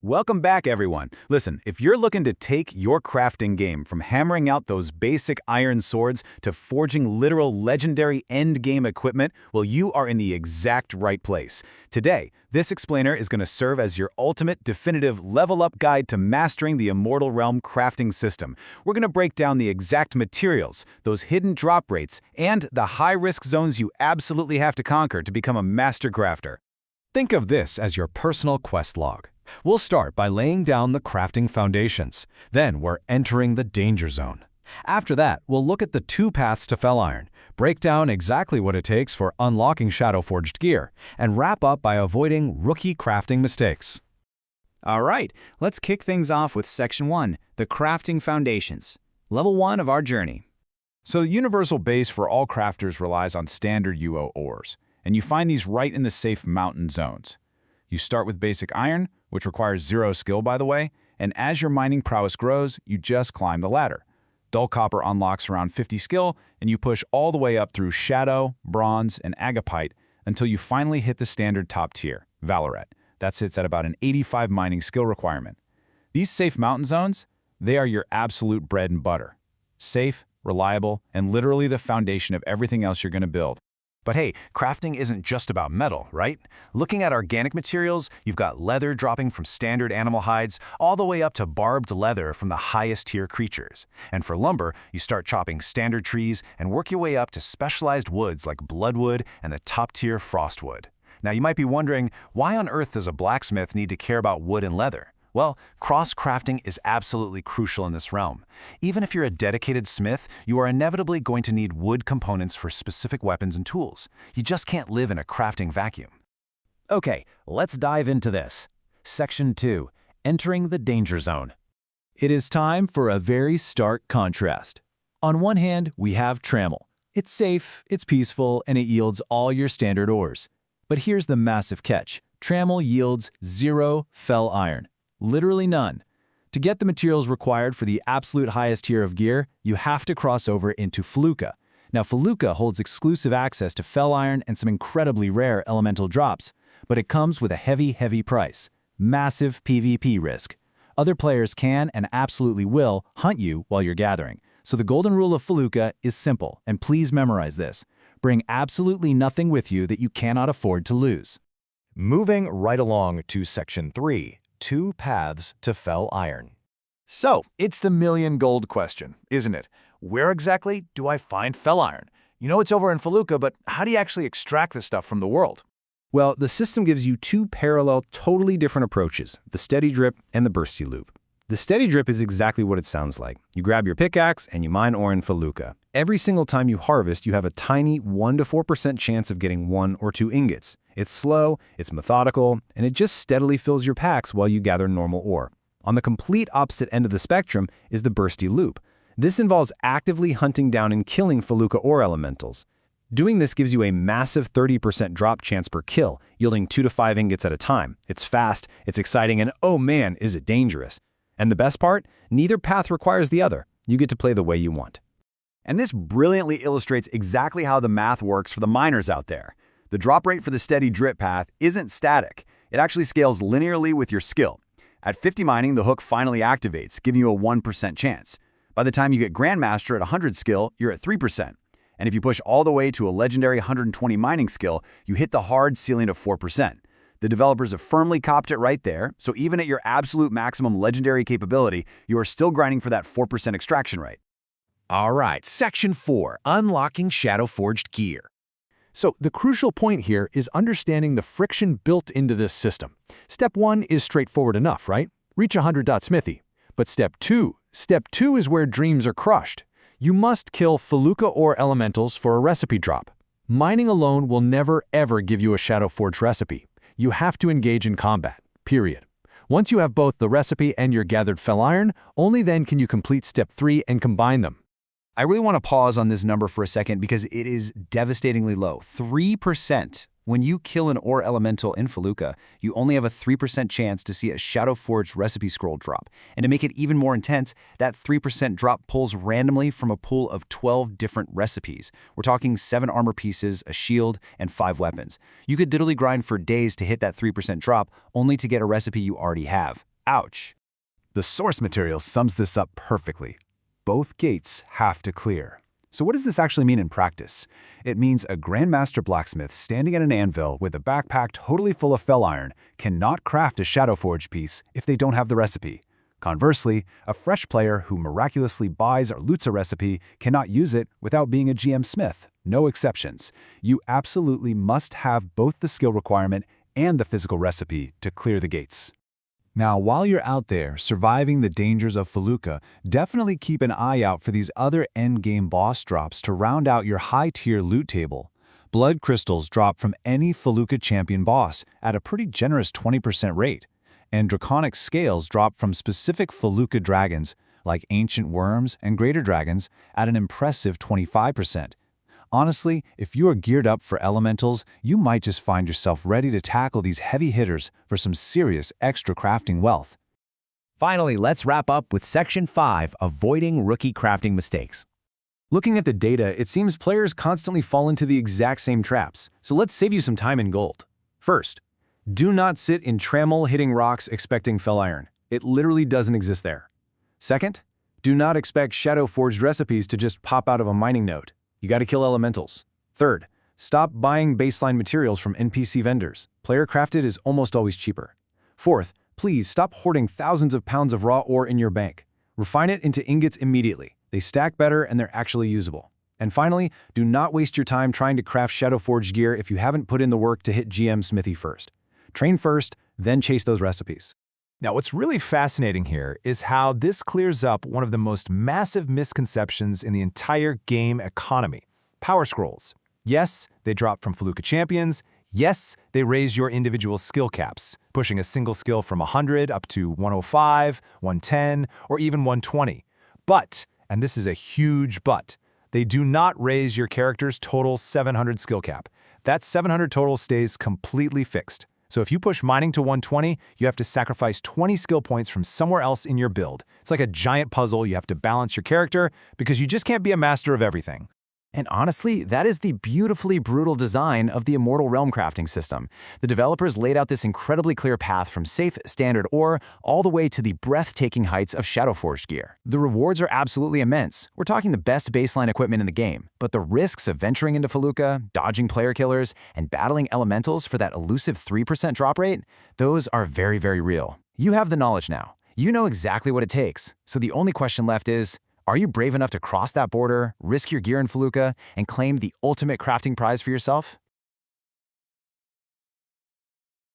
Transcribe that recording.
Welcome back, everyone. Listen, if you're looking to take your crafting game from hammering out those basic iron swords to forging literal legendary end-game equipment, well, you are in the exact right place. Today, this explainer is going to serve as your ultimate, definitive level-up guide to mastering the Immortal Realm crafting system. We're going to break down the exact materials, those hidden drop rates, and the high-risk zones you absolutely have to conquer to become a master crafter. Think of this as your personal quest log. We'll start by laying down the crafting foundations. Then we're entering the danger zone. After that, we'll look at the two paths to Fel Iron, break down exactly what it takes for unlocking Shadowforged gear, and wrap up by avoiding rookie crafting mistakes. All right, let's kick things off with Section 1, the Crafting Foundations, Level 1 of our journey. So the universal base for all crafters relies on standard UO ores, and you find these right in the safe mountain zones. You start with basic iron, which requires 0 skill, by the way, and as your mining prowess grows, you just climb the ladder. Dull copper unlocks around 50 skill, and you push all the way up through shadow, bronze, and agapite until you finally hit the standard top tier, Valoret. That sits at about an 85 mining skill requirement. These safe mountain zones, they are your absolute bread and butter. Safe, reliable, and literally the foundation of everything else you're going to build. But hey, crafting isn't just about metal, right? Looking at organic materials, you've got leather dropping from standard animal hides all the way up to barbed leather from the highest tier creatures. And for lumber, you start chopping standard trees and work your way up to specialized woods like bloodwood and the top tier frostwood. Now you might be wondering, why on earth does a blacksmith need to care about wood and leather? Well, cross-crafting is absolutely crucial in this realm. Even if you're a dedicated smith, you are inevitably going to need wood components for specific weapons and tools. You just can't live in a crafting vacuum. Okay, let's dive into this. Section 2, Entering the Danger Zone. It is time for a very stark contrast. On one hand, we have Trammel. It's safe, it's peaceful, and it yields all your standard ores. But here's the massive catch. Trammel yields 0 Fel Iron. Literally none. To get the materials required for the absolute highest tier of gear, you have to cross over into Felucca. Now, Felucca holds exclusive access to Fel Iron and some incredibly rare elemental drops, but it comes with a heavy price. Massive PvP risk. Other players can and absolutely will hunt you while you're gathering. So the golden rule of Felucca is simple, and please memorize this. Bring absolutely nothing with you that you cannot afford to lose. Moving right along to Section 3. 2 paths to Fel Iron. So, it's the million gold question, isn't it? Where exactly do I find Fel Iron? You know it's over in Felucca, but how do you actually extract this stuff from the world? Well, the system gives you two parallel, totally different approaches, the steady drip and the bursty loop. The steady drip is exactly what it sounds like. You grab your pickaxe and you mine ore in Felucca. Every single time you harvest, you have a tiny 1 to 4% chance of getting 1 or 2 ingots. It's slow, it's methodical, and it just steadily fills your packs while you gather normal ore. On the complete opposite end of the spectrum is the bursty loop. This involves actively hunting down and killing Felucca ore elementals. Doing this gives you a massive 30% drop chance per kill, yielding 2 to 5 ingots at a time. It's fast, it's exciting, and oh man, is it dangerous. And the best part? Neither path requires the other. You get to play the way you want. And this brilliantly illustrates exactly how the math works for the miners out there. The drop rate for the steady drip path isn't static. It actually scales linearly with your skill. At 50 mining, the hook finally activates, giving you a 1% chance. By the time you get Grandmaster at 100 skill, you're at 3%. And if you push all the way to a legendary 120 mining skill, you hit the hard ceiling of 4%. The developers have firmly copped it right there, so even at your absolute maximum legendary capability, you are still grinding for that 4% extraction rate. All right, Section 4, Unlocking Shadowforged Gear. So the crucial point here is understanding the friction built into this system. Step 1 is straightforward enough, right? Reach 100.smithy. But Step 2 is where dreams are crushed. You must kill Felucca ore elementals for a recipe drop. Mining alone will never ever give you a Shadowforged recipe. You have to engage in combat, period. Once you have both the recipe and your gathered Fel Iron, only then can you complete Step 3 and combine them. I really want to pause on this number for a second because it is devastatingly low. 3%. When you kill an ore elemental in Felucca, you only have a 3% chance to see a Shadowforged Recipe Scroll drop. And to make it even more intense, that 3% drop pulls randomly from a pool of 12 different recipes. We're talking 7 armor pieces, a shield, and 5 weapons. You could diddly grind for days to hit that 3% drop, only to get a recipe you already have. Ouch. The source material sums this up perfectly. Both gates have to clear. So what does this actually mean in practice? It means a Grandmaster blacksmith standing at an anvil with a backpack totally full of Fel Iron cannot craft a Shadowforged piece if they don't have the recipe. Conversely, a fresh player who miraculously buys or loots a recipe cannot use it without being a GM smith. No exceptions. You absolutely must have both the skill requirement and the physical recipe to clear the gates. Now, while you're out there surviving the dangers of Felucca, definitely keep an eye out for these other endgame boss drops to round out your high-tier loot table. Blood crystals drop from any Felucca champion boss at a pretty generous 20% rate, and Draconic Scales drop from specific Felucca dragons, like Ancient Worms and Greater Dragons, at an impressive 25%. Honestly, if you are geared up for elementals, you might just find yourself ready to tackle these heavy hitters for some serious extra crafting wealth. Finally, let's wrap up with Section 5, Avoiding Rookie Crafting Mistakes. Looking at the data, it seems players constantly fall into the exact same traps, so let's save you some time and gold. First, do not sit in trammel hitting rocks expecting Fel Iron. It literally doesn't exist there. Second, do not expect Shadowforged recipes to just pop out of a mining node. You gotta kill elementals. Third, stop buying baseline materials from NPC vendors. Player crafted is almost always cheaper. Fourth, please stop hoarding thousands of pounds of raw ore in your bank. Refine it into ingots immediately. They stack better and they're actually usable. And finally, do not waste your time trying to craft Shadowforged gear if you haven't put in the work to hit GM Smithy first. Train first, then chase those recipes. Now, what's really fascinating here is how this clears up one of the most massive misconceptions in the entire game economy. Powerscrolls. Yes, they drop from Felucca champions. Yes, they raise your individual skill caps, pushing a single skill from 100 up to 105, 110, or even 120. But, and this is a huge but, they do not raise your character's total 700 skill cap. That 700 total stays completely fixed. So if you push mining to 120, you have to sacrifice 20 skill points from somewhere else in your build. It's like a giant puzzle. You have to balance your character because you just can't be a master of everything. And honestly, that is the beautifully brutal design of the Immortal Realm crafting system. The developers laid out this incredibly clear path from safe, standard ore all the way to the breathtaking heights of Shadowforged gear. The rewards are absolutely immense. We're talking the best baseline equipment in the game, but the risks of venturing into Felucca, dodging player killers, and battling elementals for that elusive 3% drop rate, those are very, very real. You have the knowledge now. You know exactly what it takes. So the only question left is, are you brave enough to cross that border, risk your gear in Felucca, and claim the ultimate crafting prize for yourself?